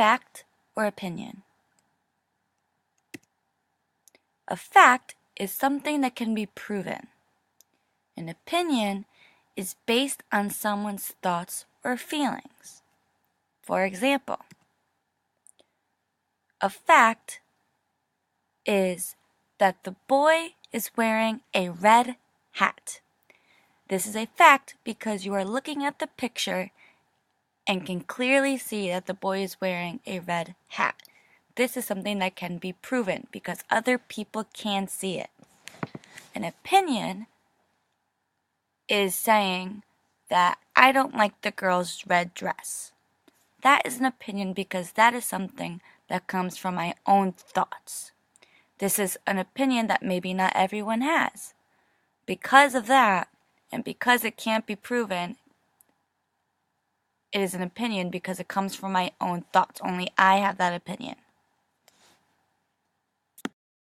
fact or opinion? A fact is something that can be proven. An opinion is based on someone's thoughts or feelings. For example, a fact is that the boy is wearing a red hat. This is a fact because you are looking at the picture and can clearly see that the boy is wearing a red hat. This is something that can be proven because other people can see it. An opinion is saying that I don't like the girl's red dress. That is an opinion because that is something that comes from my own thoughts. This is an opinion that maybe not everyone has. Because of that, and because it can't be proven, it is an opinion because it comes from my own thoughts. Only I have that opinion.